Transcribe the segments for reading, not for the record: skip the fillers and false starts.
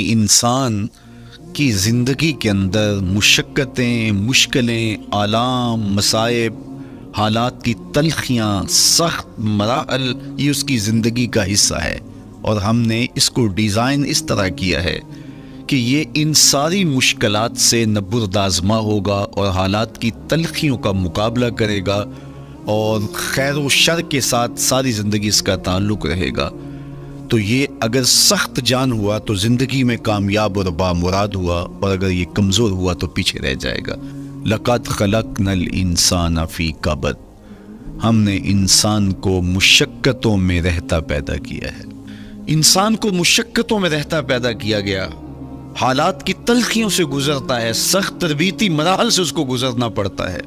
انسان کی زندگی کے اندر مشقتیں، مشکلیں، آلام، مصائب، حالات کی تلخیاں، سخت مراحل، یہ اس کی زندگی کا حصہ ہے، اور ہم نے اس کو ڈیزائن اس طرح کیا ہے کہ یہ ان ساری مشکلات سے نبرد آزما ہوگا اور حالات کی تلخیوں کا مقابلہ کرے گا، اور خیر و شر کے ساتھ ساری زندگی اس کا تعلق رہے گا۔ تو یہ اگر سخت جان ہوا تو زندگی میں کامیاب اور بامراد ہوا، اور اگر یہ کمزور ہوا تو پیچھے رہ جائے گا۔ لَقَدْ خَلَقْنَا الْإِنسَانَ فِي كَبَدٍ، ہم نے انسان کو مشقتوں میں رہتا پیدا کیا ہے۔ انسان کو مشقتوں میں رہتا پیدا کیا گیا، حالات کی تلخیوں سے گزرتا ہے، سخت تربیتی مراحل سے اس کو گزرنا پڑتا ہے۔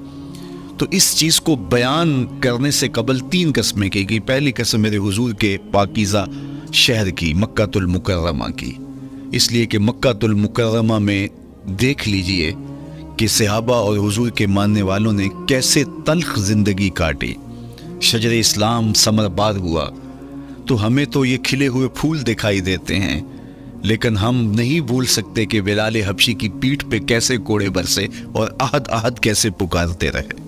تو اس چیز کو بیان کرنے سے قبل 3 قسمیں کی گئی۔ پہلی قسم میرے حضور کے پاکیزہ شہر کی، مکہ المکرمہ کی، اس لیے کہ مکہ المکرمہ میں دیکھ لیجئے کہ صحابہ اور حضور کے ماننے والوں نے کیسے تلخ زندگی کاٹی۔ شجر اسلام ثمر بار ہوا، تو ہمیں تو یہ کھلے ہوئے پھول دکھائی دیتے ہیں، لیکن ہم نہیں بھول سکتے کہ بلال حبشی کی پیٹھ پہ کیسے کوڑے برسے اور احد احد کیسے پکارتے رہے۔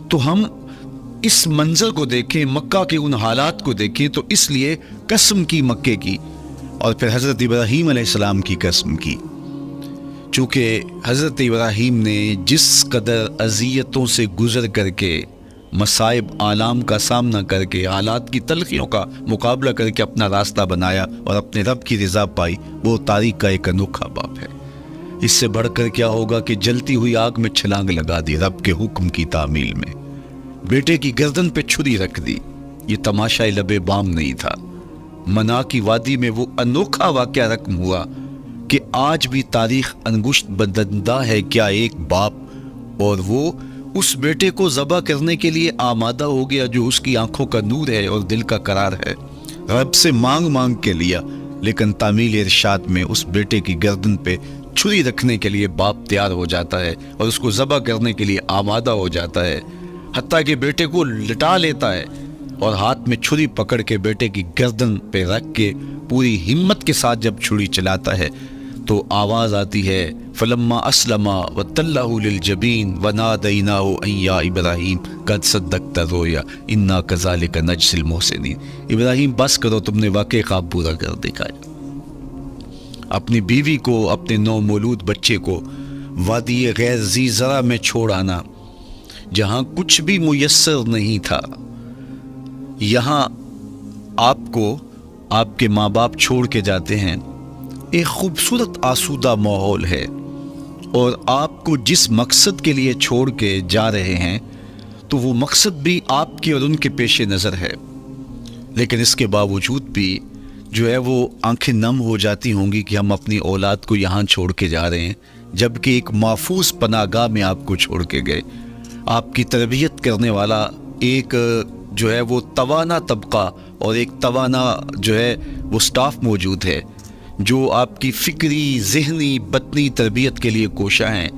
تو ہم اس منظر کو دیکھیں، مکہ کے ان حالات کو دیکھیں، تو اس لیے قسم کی مکے کی، اور پھر حضرت ابراہیم علیہ السلام کی قسم کی، چونکہ حضرت ابراہیم نے جس قدر اذیتوں سے گزر کر کے، مصائب آلام کا سامنا کر کے، حالات کی تلخیوں کا مقابلہ کر کے اپنا راستہ بنایا اور اپنے رب کی رضا پائی، وہ تاریخ کا ایک انوکھا باپ ہے۔ اس سے بڑھ کر کیا ہوگا کہ جلتی ہوئی آگ میں چھلانگ لگا دی رب کے حکم کی تعمیل میں، بیٹے کی گردن پہ چھری رکھ دی۔ یہ تماشا لب بام نہیں تھا، منا کی وادی میں وہ انوکھا واقعہ رقم ہوا کہ آج بھی تاریخ انگشت بدندہ ہے کیا ایک باپ، اور وہ اس بیٹے کو ذبح کرنے کے لیے آمادہ ہو گیا جو اس کی آنکھوں کا نور ہے اور دل کا قرار ہے۔ رب سے مانگ مانگ کے لیا، لیکن تعمیل ارشاد میں اس بیٹے کی گردن پہ چھری رکھنے کے لیے باپ تیار ہو جاتا ہے اور اس کو ذبح کرنے کے لیے آمادہ ہو جاتا ہے، حتیٰ کہ بیٹے کو لٹا لیتا ہے اور ہاتھ میں چھری پکڑ کے بیٹے کی گردن پہ رکھ کے پوری ہمت کے ساتھ جب چھری چلاتا ہے تو آواز آتی ہے فلما اسلم وتلہ للجبین ونادیناہ ان یا ابراہیم قد صدقت الرؤیا انا کذالک نجزی المحسنین۔ ابراہیم بس کرو، تم نے واقعی خواب پورا کر دکھایا۔ اپنی بیوی کو، اپنے نو مولود بچے کو وادی غیر ذی زرع میں چھوڑ آنا، جہاں کچھ بھی میسر نہیں تھا، یہاں آپ کو آپ کے ماں باپ چھوڑ کے جاتے ہیں، ایک خوبصورت آسودہ ماحول ہے، اور آپ کو جس مقصد کے لیے چھوڑ کے جا رہے ہیں تو وہ مقصد بھی آپ کے اور ان کے پیش نظر ہے، لیکن اس کے باوجود بھی جو ہے وہ آنکھیں نم ہو جاتی ہوں گی کہ ہم اپنی اولاد کو یہاں چھوڑ کے جا رہے ہیں، جبکہ ایک محفوظ پناہ گاہ میں آپ کو چھوڑ کے گئے۔ آپ کی تربیت کرنے والا ایک جو ہے وہ توانا طبقہ اور ایک توانا جو ہے وہ سٹاف موجود ہے جو آپ کی فکری، ذہنی، بدنی تربیت کے لیے کوشاں ہیں،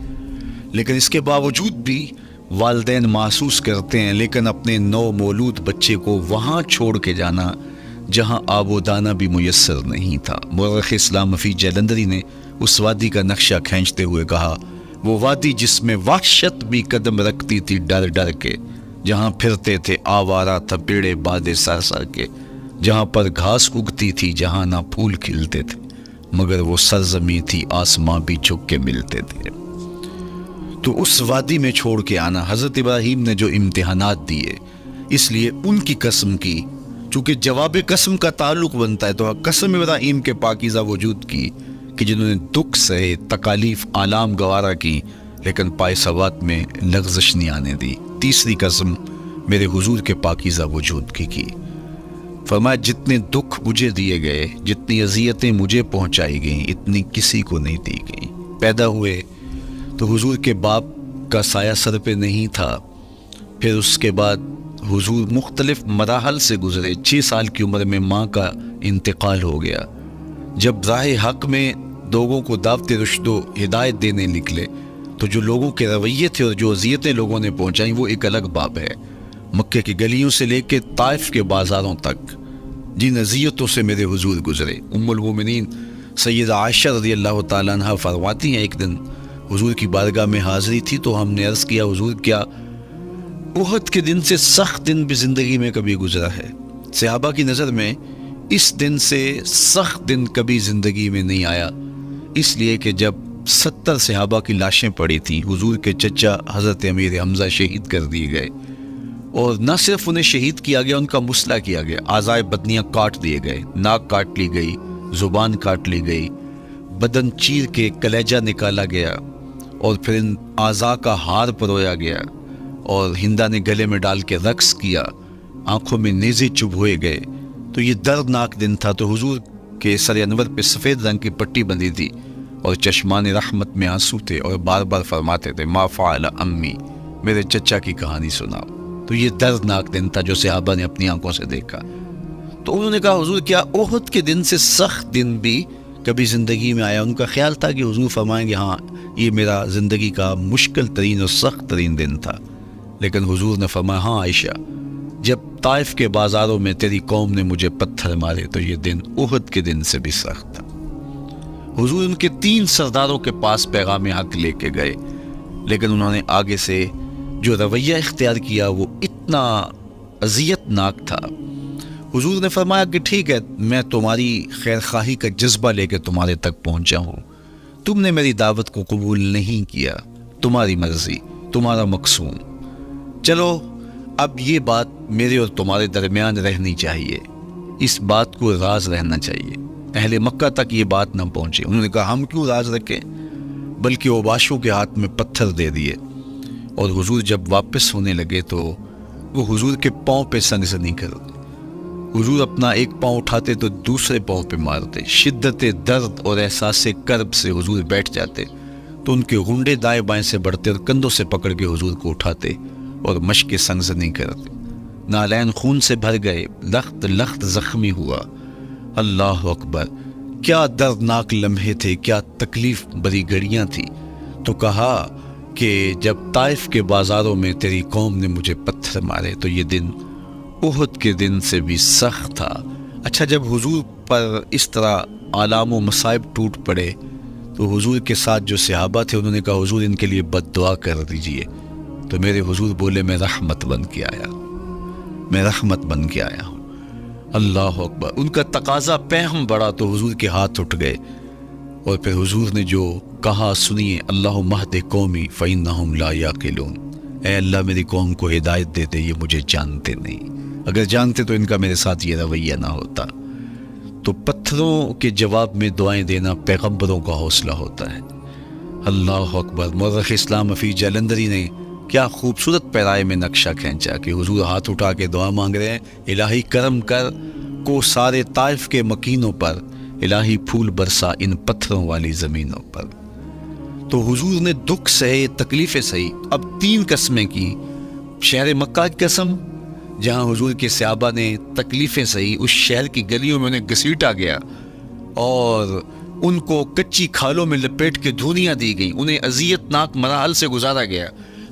لیکن اس کے باوجود بھی والدین محسوس کرتے ہیں، لیکن اپنے نو مولود بچے کو وہاں چھوڑ کے جانا جہاں آب و دانہ بھی میسر نہیں تھا۔ مورخ اسلام مفید جلندری نے اس وادی کا نقشہ کھینچتے ہوئے کہا، وہ وادی جس میں وحشت بھی قدم رکھتی تھی ڈر ڈر کے، جہاں پھرتے تھے آوارہ تھپیڑے بادے سر سر کے، جہاں پر گھاس اگتی تھی، جہاں نہ پھول کھلتے تھے، مگر وہ سرزمین تھی آسماں بھی جھک کے ملتے تھے۔ تو اس وادی میں چھوڑ کے آنا، حضرت ابراہیم نے جو امتحانات دیے، اس لیے ان کی قسم کی، چونکہ جواب قسم کا تعلق بنتا ہے، تو قسم ابراہیم کے پاکیزہ وجود کی کہ جنہوں نے دکھ سہے، تکالیف، آلام گوارا کی، لیکن پائے ثبات میں لغزش نہیں آنے دی۔ تیسری قسم میرے حضور کے پاکیزہ وجود کی فرمایا جتنے دکھ مجھے دیے گئے، جتنی اذیتیں مجھے پہنچائی گئیں، اتنی کسی کو نہیں دی گئیں۔ پیدا ہوئے تو حضور کے باپ کا سایہ سر پہ نہیں تھا، پھر اس کے بعد حضور مختلف مراحل سے گزرے۔ 6 سال کی عمر میں ماں کا انتقال ہو گیا۔ جب راہ حق میں لوگوں کو دعوت رشد و ہدایت دینے نکلے تو جو لوگوں کے رویے تھے اور جو اذیتیں لوگوں نے پہنچائیں وہ ایک الگ باب ہے۔ مکے کی گلیوں سے لے کے طائف کے بازاروں تک جن اذیتوں سے میرے حضور گزرے. ام المومنین سیدہ عائشہ رضی اللہ تعالیٰ عنہ فرماتی ہیں ایک دن حضور کی بارگاہ میں حاضری تھی تو ہم نے عرض کیا حضور کیا احد کے دن سے سخت دن بھی زندگی میں کبھی گزرا ہے؟ صحابہ کی نظر میں اس دن سے سخت دن کبھی زندگی میں نہیں آیا، اس لیے کہ جب 70 صحابہ کی لاشیں پڑی تھیں، حضور کے چچا حضرت امیر حمزہ شہید کر دیے گئے، اور نہ صرف انہیں شہید کیا گیا، ان کا مسئلہ کیا گیا، اعضائے بدنیاں کاٹ دیے گئے، ناک کاٹ لی گئی، زبان کاٹ لی گئی، بدن چیر کے کلیجہ نکالا گیا، اور پھر ان اعضاء کا ہار پرویا گیا، اور ہندا نے گلے میں ڈال کے رقص کیا، آنکھوں میں نیزے چبھ ہوئے گئے. تو یہ دردناک دن تھا. تو حضور کے سر انور پہ سفید رنگ کی پٹی بندھی تھی اور چشمان رحمت میں آنسو تھے، اور بار بار فرماتے تھے ما فعل امی، میرے چچا کی کہانی سناؤ. تو یہ دردناک دن تھا جو صحابہ نے اپنی آنکھوں سے دیکھا. تو انہوں نے کہا حضور کیا احد کے دن سے سخت دن بھی کبھی زندگی میں آیا؟ ان کا خیال تھا کہ حضور فرمائیں گے ہاں یہ میرا زندگی کا مشکل ترین اور سخت ترین دن تھا. لیکن حضور نے فرمایا ہاں عائشہ، جب طائف کے بازاروں میں تیری قوم نے مجھے پتھر مارے تو یہ دن احد کے دن سے بھی سخت تھا. حضور ان کے 3 سرداروں کے پاس پیغام حق لے کے گئے، لیکن انہوں نے آگے سے جو رویہ اختیار کیا وہ اتنا اذیت ناک تھا. حضور نے فرمایا کہ ٹھیک ہے، میں تمہاری خیر خواہی کا جذبہ لے کے تمہارے تک پہنچا ہوں، تم نے میری دعوت کو قبول نہیں کیا، تمہاری مرضی، تمہارا مقصود. چلو اب یہ بات میرے اور تمہارے درمیان رہنی چاہیے، اس بات کو راز رہنا چاہیے، اہل مکہ تک یہ بات نہ پہنچے. انہوں نے کہا ہم کیوں راز رکھیں، بلکہ اوباشوں کے ہاتھ میں پتھر دے دیے. اور حضور جب واپس ہونے لگے تو وہ حضور کے پاؤں پہ سنسنی کرتے. حضور اپنا ایک پاؤں اٹھاتے تو دوسرے پاؤں پہ مارتے. شدت درد اور احساس کرب سے حضور بیٹھ جاتے تو ان کے غنڈے دائیں بائیں سے بڑھتے اور کندھوں سے پکڑ کے حضور کو اٹھاتے اور مشق سنسنی کرتے. نالین خون سے بھر گئے، لخت لخت زخمی ہوا. اللہ اکبر، کیا دردناک لمحے تھے، کیا تکلیف بری گھڑیاں تھی. تو کہا کہ جب طائف کے بازاروں میں تیری قوم نے مجھے پتھر مارے تو یہ دن احد کے دن سے بھی سخت تھا. اچھا، جب حضور پر اس طرح آلام و مصائب ٹوٹ پڑے تو حضور کے ساتھ جو صحابہ تھے انہوں نے کہا حضور ان کے لیے بد دعا کر دیجئے. تو میرے حضور بولے میں رحمت بن کے آیا، میں رحمت بن کے آیا ہوں. اللہ اکبر. ان کا تقاضا پہم بڑا تو حضور کے ہاتھ اٹھ گئے، اور پھر حضور نے جو کہا سنیے، اللہم اہد قومی فإنہم لا یعقلون. اے اللہ میری قوم کو ہدایت دے دے، یہ مجھے جانتے نہیں، اگر جانتے تو ان کا میرے ساتھ یہ رویہ نہ ہوتا. تو پتھروں کے جواب میں دعائیں دینا پیغمبروں کا حوصلہ ہوتا ہے. اللہ اکبر. مورخ اسلام حفیظ جلندری نے کیا خوبصورت پیرائے میں نقشہ کھینچا کہ حضور ہاتھ اٹھا کے دعا مانگ رہے ہیں، الہی کرم کر کو سارے طائف کے مکینوں پر، الہی پھول برسا ان پتھروں والی زمینوں پر. تو حضور نے دکھ سہے، تکلیفیں سہی. اب 3 قسمیں کی. شہر مکہ کی قسم جہاں حضور کے صحابہ نے تکلیفیں سہی، اس شہر کی گلیوں میں انہیں گھسیٹا گیا اور ان کو کچی کھالوں میں لپیٹ کے دھونیاں دی گئیں، انہیں اذیت ناک مراحل سے گزارا گیا.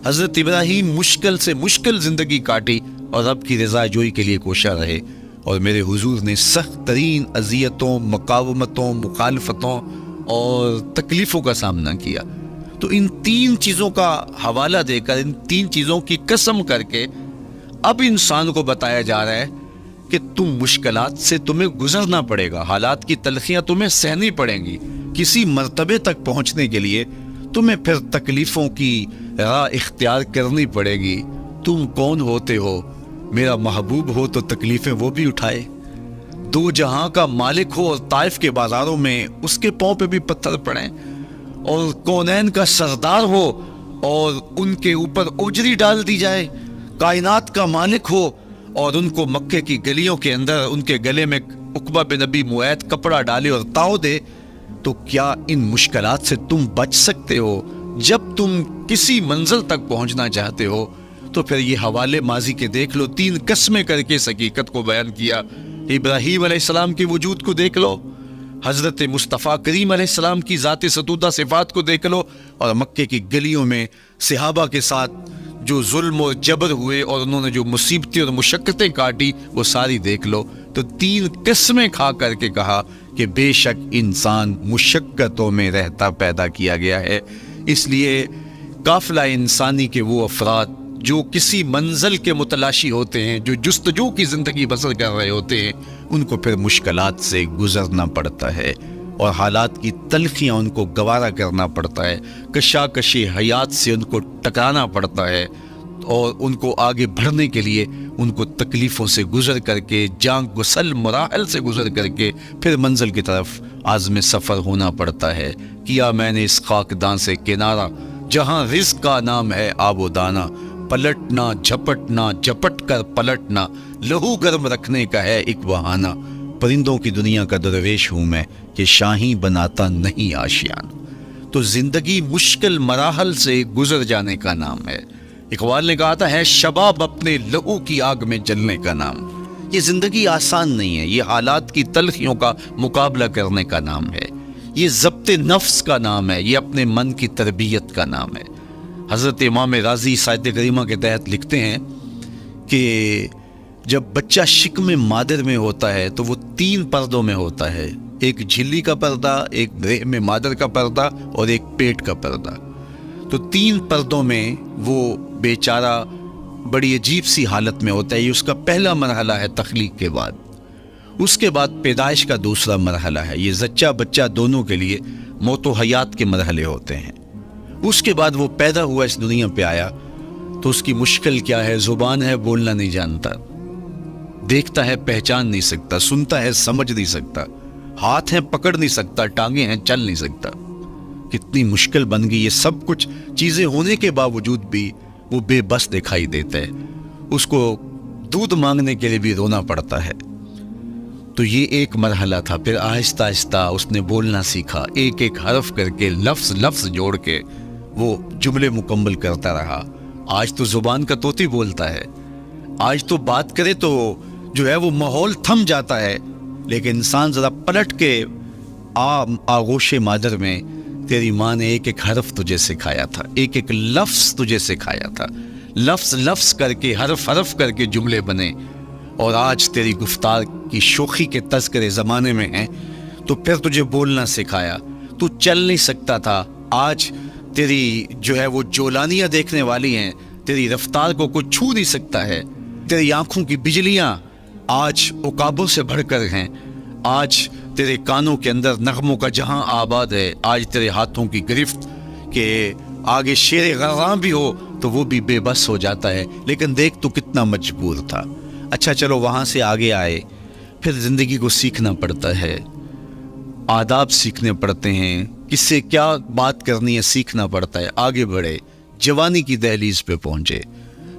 حضرت ابراہیم مشکل سے مشکل زندگی کاٹی اور رب کی رضا جوئی کے لیے کوشاں رہے، اور میرے حضور نے سخت ترین اذیتوں، مقاومتوں، مخالفتوں اور تکلیفوں کا سامنا کیا. تو ان 3 چیزوں کا حوالہ دے کر، ان 3 چیزوں کی قسم کر کے اب انسان کو بتایا جا رہا ہے کہ تم مشکلات سے تمہیں گزرنا پڑے گا، حالات کی تلخیاں تمہیں سہنی پڑیں گی. کسی مرتبے تک پہنچنے کے لیے تمہیں پھر تکلیفوں کی راہ اختیار کرنی پڑے گی. تم کون ہوتے ہو؟ میرا محبوب ہو تو تکلیفیں وہ بھی اٹھائے. 2 جہاں کا مالک ہو اور طائف کے بازاروں میں اس کے پاؤں پہ بھی پتھر پڑیں، اور کونین کا سردار ہو اور ان کے اوپر اجری ڈال دی جائے. کائنات کا مالک ہو اور ان کو مکے کی گلیوں کے اندر ان کے گلے میں عقبہ بن نبی معید کپڑا ڈالے اور تاؤ دے. تو کیا ان مشکلات سے تم بچ سکتے ہو؟ جب تم کسی منزل تک پہنچنا چاہتے ہو تو پھر یہ حوالے ماضی کے دیکھ لو. 3 قسمیں کر کے اس حقیقت کو بیان کیا. ابراہیم علیہ السلام کے وجود کو دیکھ لو، حضرت مصطفیٰ کریم علیہ السلام کی ذات ستودہ صفات کو دیکھ لو، اور مکے کی گلیوں میں صحابہ کے ساتھ جو ظلم و جبر ہوئے اور انہوں نے جو مصیبتیں اور مشقتیں کاٹی وہ ساری دیکھ لو، تو 3 قسمیں کھا کر کے کہا کہ بے شک انسان مشقتوں میں رہتا پیدا کیا گیا ہے۔ اس لیے قافلہ انسانی کے وہ افراد جو کسی منزل کے متلاشی ہوتے ہیں، جو جستجو کی زندگی بسر کر رہے ہوتے ہیں، ان کو پھر مشکلات سے گزرنا پڑتا ہے اور حالات کی تلخیاں ان کو گوارا کرنا پڑتا ہے، کشاکشی حیات سے ان کو ٹکرانا پڑتا ہے، اور ان کو آگے بڑھنے کے لیے ان کو تکلیفوں سے گزر کر کے، جان گسل مراحل سے گزر کر کے پھر منزل کی طرف عازم سفر ہونا پڑتا ہے۔ کیا میں نے اس خاکدان سے کنارہ، جہاں رزق کا نام ہے آب و دانہ، پلٹنا جھپٹنا جھپٹ کر پلٹنا لہو گرم رکھنے کا ہے ایک بہانہ، پرندوں کی دنیا کا درویش ہوں میں کہ شاہی بناتا نہیں آشیان۔ تو زندگی مشکل مراحل سے گزر جانے کا نام ہے۔ اقبال نے کہا تھا ہے شباب اپنے لہو کی آگ میں جلنے کا نام۔ یہ زندگی آسان نہیں ہے، یہ حالات کی تلخیوں کا مقابلہ کرنے کا نام ہے، یہ ضبط نفس کا نام ہے، یہ اپنے من کی تربیت کا نام ہے۔ حضرت امام رازی سائد کریمہ کے تحت لکھتے ہیں کہ جب بچہ شکم مادر میں ہوتا ہے تو وہ 3 پردوں میں ہوتا ہے، ایک جھلی کا پردہ، ایک رحم مادر کا پردہ اور ایک پیٹ کا پردہ۔ تو 3 پردوں میں وہ بیچارہ بڑی عجیب سی حالت میں ہوتا ہے۔ یہ اس کا پہلا مرحلہ ہے تخلیق کے بعد، اس کے بعد پیدائش کا دوسرا مرحلہ ہے، یہ زچہ بچہ دونوں کے لیے موت و حیات کے مرحلے ہوتے ہیں۔ اس کے بعد وہ پیدا ہوا، اس دنیا پہ آیا، تو اس کی مشکل کیا ہے؟ زبان ہے، بولنا نہیں جانتا، دیکھتا ہے پہچان نہیں سکتا، سنتا ہے سمجھ نہیں سکتا، ہاتھ ہیں پکڑ نہیں سکتا، ٹانگیں ہیں چل نہیں سکتا۔ کتنی مشکل بن گئی، یہ سب کچھ چیزیں ہونے کے باوجود بھی وہ بے بس دکھائی دیتا ہے، اس کو دودھ مانگنے کے لیے بھی رونا پڑتا ہے۔ تو یہ ایک مرحلہ تھا۔ پھر آہستہ آہستہ اس نے بولنا سیکھا، ایک ایک حرف کر کے، لفظ لفظ جوڑ کے وہ جملے مکمل کرتا رہا۔ آج تو زبان کا طوطی بولتا ہے، آج تو بات کرے تو جو ہے وہ ماحول تھم جاتا ہے، لیکن انسان ذرا پلٹ کے آغوش مادر میں تیری ماں نے ایک ایک حرف تجھے سکھایا تھا، ایک ایک لفظ تجھے سکھایا تھا، لفظ لفظ کر کے، حرف حرف کر کے جملے بنے، اور آج تیری گفتار کی شوخی کے تذکرے زمانے میں ہیں، تو پھر تجھے بولنا سکھایا، تو چل نہیں سکتا تھا، آج تیری جو ہے وہ جولانیاں دیکھنے والی ہیں، تیری رفتار کو کوئی چھو نہیں سکتا ہے، تیری آنکھوں کی بجلیاں آج عقابوں سے بڑھ کر ہیں، آج تیرے کانوں کے اندر نغموں کا جہاں آباد ہے، آج تیرے ہاتھوں کی گرفت کہ آگے شیر غراں بھی ہو تو وہ بھی بے بس ہو جاتا ہے، لیکن دیکھ تو کتنا مجبور تھا۔ اچھا چلو وہاں سے آگے آئے، پھر زندگی کو سیکھنا پڑتا ہے، آداب سیکھنے پڑتے ہیں، کس سے کیا بات کرنی ہے سیکھنا پڑتا ہے، آگے بڑھے، جوانی کی دہلیز پہ پہنچے۔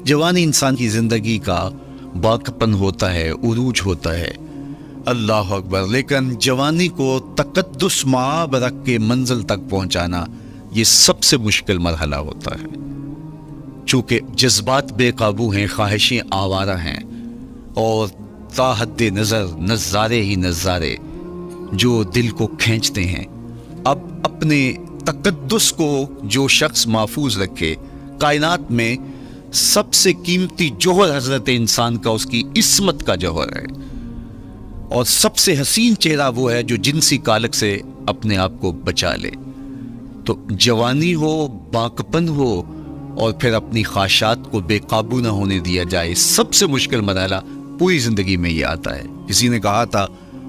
جوانی انسان کی زندگی کا باقپن ہوتا ہے، عروج ہوتا ہے، اللہ اکبر، لیکن جوانی کو تقدس معاب رکھ کے منزل تک پہنچانا یہ سب سے مشکل مرحلہ ہوتا ہے، چونکہ جذبات بے قابو ہیں، خواہشیں آوارہ ہیں، اور تا حد نظر نظارے ہی نظارے جو دل کو کھینچتے ہیں۔ اب اپنے تقدس کو جو شخص محفوظ رکھے، کائنات میں سب سے قیمتی جوہر حضرت انسان کا اس کی عصمت کا جوہر ہے، اور سب سے حسین چہرہ وہ ہے جو جنسی کالک سے اپنے آپ کو بچا لے۔ تو جوانی ہو، باقپن ہو، اور پھر اپنی خواہشات کو بے قابو نہ ہونے دیا جائے، سب سے مشکل مرحلہ پوری زندگی میں یہ آتا ہے۔ کسی نے کہا تھا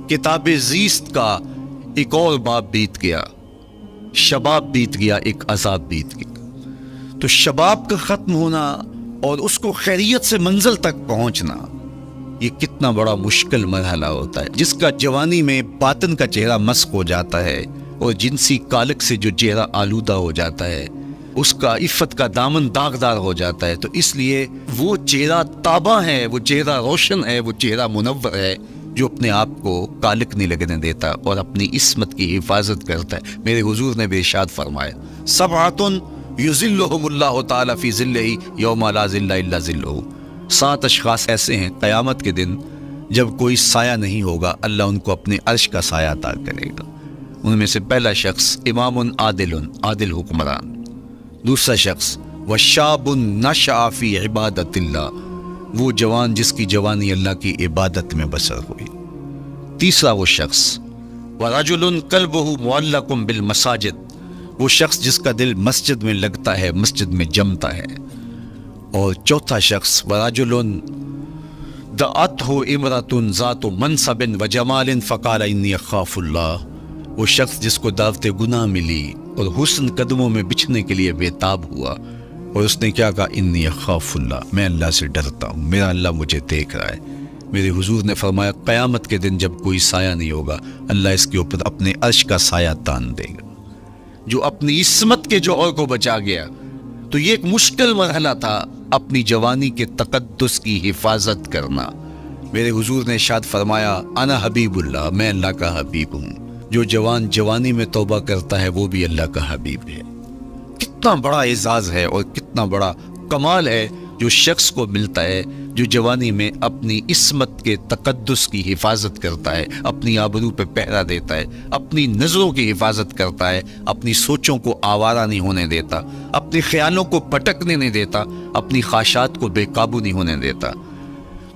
کتاب زیست کا ایک اور باب بیت گیا، شباب بیت گیا، ایک عذاب بیت گیا۔ تو شباب کا ختم ہونا اور اس کو خیریت سے منزل تک پہنچنا، یہ کتنا بڑا مشکل مرحلہ ہوتا ہے، جس کا جوانی میں باطن کا چہرہ مسخ ہو جاتا ہے اور جنسی کالک سے جو چہرہ آلودہ ہو جاتا ہے، اس کا عفت کا دامن داغدار ہو جاتا ہے۔ تو اس لیے وہ چہرہ تاباں ہے، وہ چہرہ روشن ہے، وہ چہرہ منور ہے جو اپنے آپ کو کالک نہیں لگنے دیتا اور اپنی عصمت کی حفاظت کرتا ہے۔ میرے حضور نے بھی ارشاد فرمایا، سبعۃ یظلھم اللہ تعالی فی ظلہ یوم لا ظل الا ظلہ، 7 اشخاص ایسے ہیں قیامت کے دن جب کوئی سایہ نہیں ہوگا، اللہ ان کو اپنے عرش کا سایہ عطا کرے گا۔ ان میں سے پہلا شخص امام عادل، عادل حکمران، دوسرا شخص وشاب نشأ فی عبادت اللہ، وہ جوان جس کی جوانی اللہ کی عبادت میں بسر ہوئی۔ تیسرا وہ شخص ورجل قلبہ معلق بالمساجد، وہ شخص جس کا دل مسجد میں لگتا ہے، مسجد میں جمتا ہے۔ اور چوتھا شخص ورجل دعتہ امرأۃ ذات منصب وجمال فقال انی اخاف اللہ، وہ شخص جس کو دعوت گناہ ملی اور حسن قدموں میں بچھنے کے لیے بےتاب ہوا، اور اس نے کیا کہا؟ انی اخاف اللہ، میں اللہ سے ڈرتا ہوں، میرا اللہ مجھے دیکھ رہا ہے۔ میرے حضور نے فرمایا قیامت کے دن جب کوئی سایہ نہیں ہوگا، اللہ اس کے اوپر اپنے عرش کا سایہ تان دے گا۔ جو اپنی عصمت کے جوہر کو بچا گیا، تو یہ ایک مشکل مرحلہ تھا اپنی جوانی کے تقدس کی حفاظت کرنا۔ میرے حضور نے ارشاد فرمایا انا حبیب اللہ، میں اللہ کا حبیب ہوں۔ جو جوان جوانی میں توبہ کرتا ہے وہ بھی اللہ کا حبیب ہے۔ کتنا بڑا اعزاز ہے اور کتنا بڑا کمال ہے جو شخص کو ملتا ہے جو جوانی میں اپنی عصمت کے تقدس کی حفاظت کرتا ہے، اپنی آبرو پہ پہرا دیتا ہے، اپنی نظروں کی حفاظت کرتا ہے، اپنی سوچوں کو آوارہ نہیں ہونے دیتا، اپنے خیالوں کو پٹکنے نہیں دیتا، اپنی خواہشات کو بے قابو نہیں ہونے دیتا۔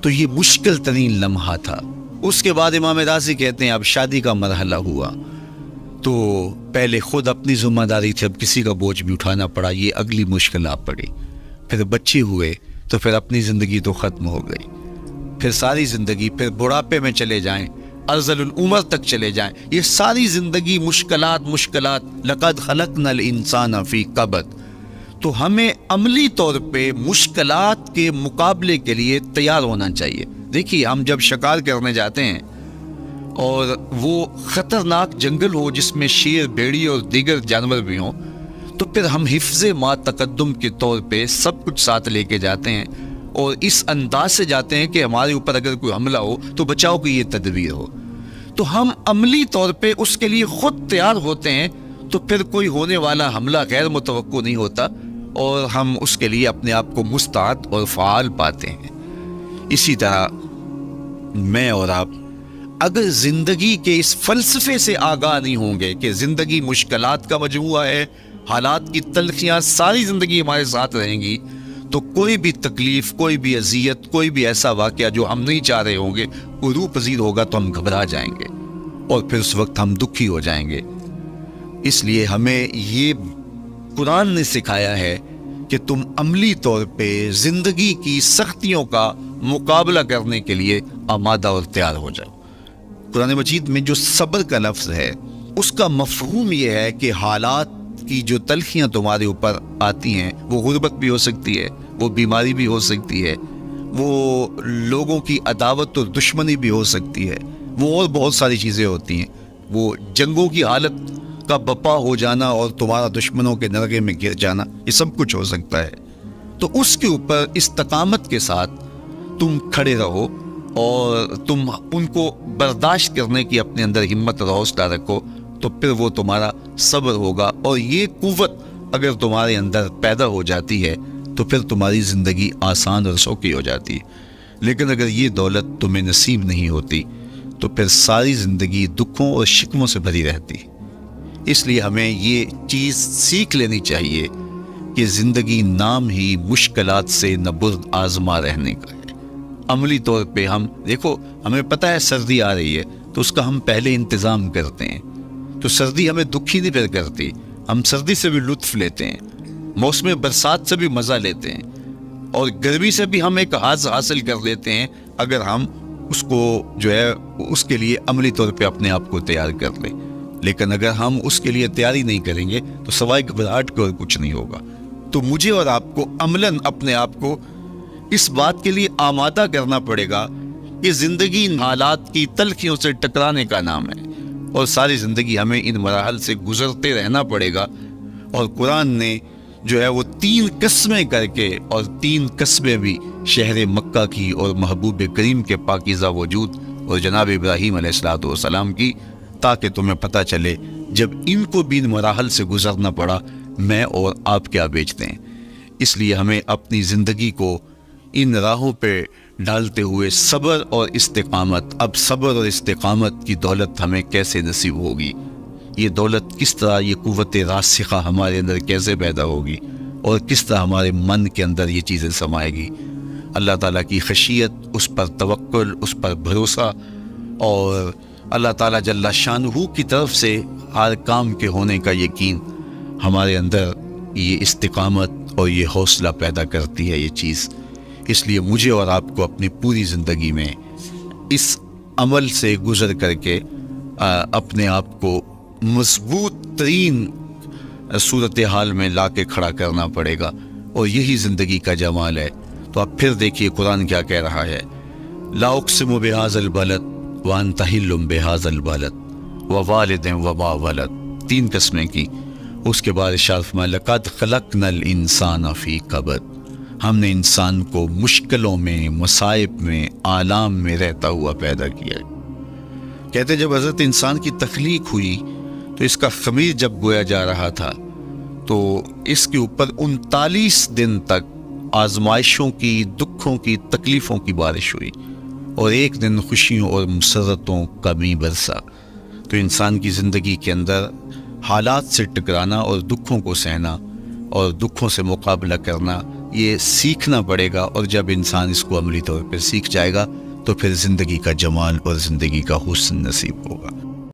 تو یہ مشکل ترین لمحہ تھا۔ اس کے بعد امام راضی کہتے ہیں اب شادی کا مرحلہ ہوا، تو پہلے خود اپنی ذمہ داری تھی، اب کسی کا بوجھ بھی اٹھانا پڑا، یہ اگلی مشکل آ پڑی۔ پھر بچے ہوئے تو پھر اپنی زندگی تو ختم ہو گئی، پھر ساری زندگی، پھر بڑھاپے میں چلے جائیں، ارذل العمر تک چلے جائیں، یہ ساری زندگی مشکلات۔ لقد خلقنا الانسان فی کبد۔ تو ہمیں عملی طور پہ مشکلات کے مقابلے کے لیے تیار ہونا چاہیے۔ دیکھیے ہم جب شکار کرنے جاتے ہیں اور وہ خطرناک جنگل ہو جس میں شیر، بھیڑی اور دیگر جانور بھی ہوں، تو پھر ہم حفظ ما تقدم کے طور پہ سب کچھ ساتھ لے کے جاتے ہیں اور اس انداز سے جاتے ہیں کہ ہمارے اوپر اگر کوئی حملہ ہو تو بچاؤ کی یہ تدبیر ہو۔ تو ہم عملی طور پہ اس کے لیے خود تیار ہوتے ہیں، تو پھر کوئی ہونے والا حملہ غیر متوقع نہیں ہوتا اور ہم اس کے لیے اپنے آپ کو مستعد اور فعال پاتے ہیں۔ اسی طرح میں اور آپ اگر زندگی کے اس فلسفے سے آگاہ نہیں ہوں گے کہ زندگی مشکلات کا مجموعہ ہے، حالات کی تلخیاں ساری زندگی ہمارے ساتھ رہیں گی، تو کوئی بھی تکلیف، کوئی بھی اذیت، کوئی بھی ایسا واقعہ جو ہم نہیں چاہ رہے ہوں گے عروج پذیر ہوگا تو ہم گھبرا جائیں گے اور پھر اس وقت ہم دکھی ہو جائیں گے۔ اس لیے ہمیں یہ قرآن نے سکھایا ہے کہ تم عملی طور پہ زندگی کی سختیوں کا مقابلہ کرنے کے لیے آمادہ اور تیار ہو جاؤ۔ قرآن مجید میں جو صبر کا لفظ ہے اس کا مفہوم یہ ہے کہ حالات کی جو تلخیاں تمہارے اوپر آتی ہیں، وہ غربت بھی ہو سکتی ہے، وہ بیماری بھی ہو سکتی ہے، وہ لوگوں کی عداوت اور دشمنی بھی ہو سکتی ہے، وہ اور بہت ساری چیزیں ہوتی ہیں، وہ جنگوں کی حالت کا بپا ہو جانا اور تمہارا دشمنوں کے نرغے میں گر جانا، یہ سب کچھ ہو سکتا ہے۔ تو اس کے اوپر استقامت کے ساتھ تم کھڑے رہو اور تم ان کو برداشت کرنے کی اپنے اندر ہمت اور حوصلہ رکھو، تو پھر وہ تمہارا صبر ہوگا، اور یہ قوت اگر تمہارے اندر پیدا ہو جاتی ہے تو پھر تمہاری زندگی آسان اور سوکھی ہو جاتی ہے۔ لیکن اگر یہ دولت تمہیں نصیب نہیں ہوتی تو پھر ساری زندگی دکھوں اور شکموں سے بھری رہتی۔ اس لیے ہمیں یہ چیز سیکھ لینی چاہیے کہ زندگی نام ہی مشکلات سے نبرد آزما رہنے کا ہے۔ عملی طور پہ ہم دیکھو، ہمیں پتہ ہے سردی آ رہی ہے تو اس کا ہم پہلے انتظام کرتے ہیں، تو سردی ہمیں دکھی نہیں پھر کرتی، ہم سردی سے بھی لطف لیتے ہیں، موسم برسات سے بھی مزہ لیتے ہیں، اور گرمی سے بھی ہم ایک حاص حاصل کر لیتے ہیں اگر ہم اس کو جو ہے اس کے لیے عملی طور پہ اپنے آپ کو تیار کر لیں۔ لیکن اگر ہم اس کے لیے تیاری نہیں کریں گے تو سوائے گھبراہٹ کے اور کچھ نہیں ہوگا۔ تو مجھے اور آپ کو عملاً اپنے آپ کو اس بات کے لیے آمادہ کرنا پڑے گا کہ زندگی ان حالات کی تلخیوں سے ٹکرانے کا نام ہے، اور ساری زندگی ہمیں ان مراحل سے گزرتے رہنا پڑے گا۔ اور قرآن نے جو ہے وہ 3 قسمیں کر کے، اور 3 قسمیں بھی شہر مکہ کی اور محبوب کریم کے پاکیزہ وجود اور جناب ابراہیم علیہ السلام کی، تاکہ تمہیں پتہ چلے جب ان کو بھی ان مراحل سے گزرنا پڑا میں اور آپ کیا بیچتے ہیں۔ اس لیے ہمیں اپنی زندگی کو ان راہوں پہ ڈالتے ہوئے صبر اور استقامت، اب صبر اور استقامت کی دولت ہمیں کیسے نصیب ہوگی، یہ دولت کس طرح، یہ قوت راسخہ ہمارے اندر کیسے پیدا ہوگی، اور کس طرح ہمارے من کے اندر یہ چیزیں سمائے گی۔ اللہ تعالیٰ کی خشیت، اس پر توکل، اس پر بھروسہ، اور اللہ تعالیٰ جل شانہ کی طرف سے ہر کام کے ہونے کا یقین ہمارے اندر یہ استقامت اور یہ حوصلہ پیدا کرتی ہے یہ چیز۔ اس لیے مجھے اور آپ کو اپنی پوری زندگی میں اس عمل سے گزر کر کے اپنے آپ کو مضبوط ترین صورتحال میں لا کے کھڑا کرنا پڑے گا، اور یہی زندگی کا جمال ہے۔ تو اب پھر دیکھیے قرآن کیا کہہ رہا ہے، لا اقسم بہذا البلد وانت حل بہذا البلد ووالد وما ولد، 3 قسمیں کی۔ اس کے بعد ارشاد فرمایا لقد خلقنا الانسان فی کبد، ہم نے انسان کو مشکلوں میں، مصائب میں، آلام میں رہتا ہوا پیدا کیا۔ کہتے جب حضرت انسان کی تخلیق ہوئی تو اس کا خمیر جب گویا جا رہا تھا تو اس کے اوپر 39 دن تک آزمائشوں کی، دکھوں کی، تکلیفوں کی بارش ہوئی، اور 1 دن خوشیوں اور مسرتوں کا می برسا۔ تو انسان کی زندگی کے اندر حالات سے ٹکرانا اور دکھوں کو سہنا اور دکھوں سے مقابلہ کرنا یہ سیکھنا پڑے گا، اور جب انسان اس کو عملی طور پر سیکھ جائے گا تو پھر زندگی کا جمال اور زندگی کا حسن نصیب ہوگا۔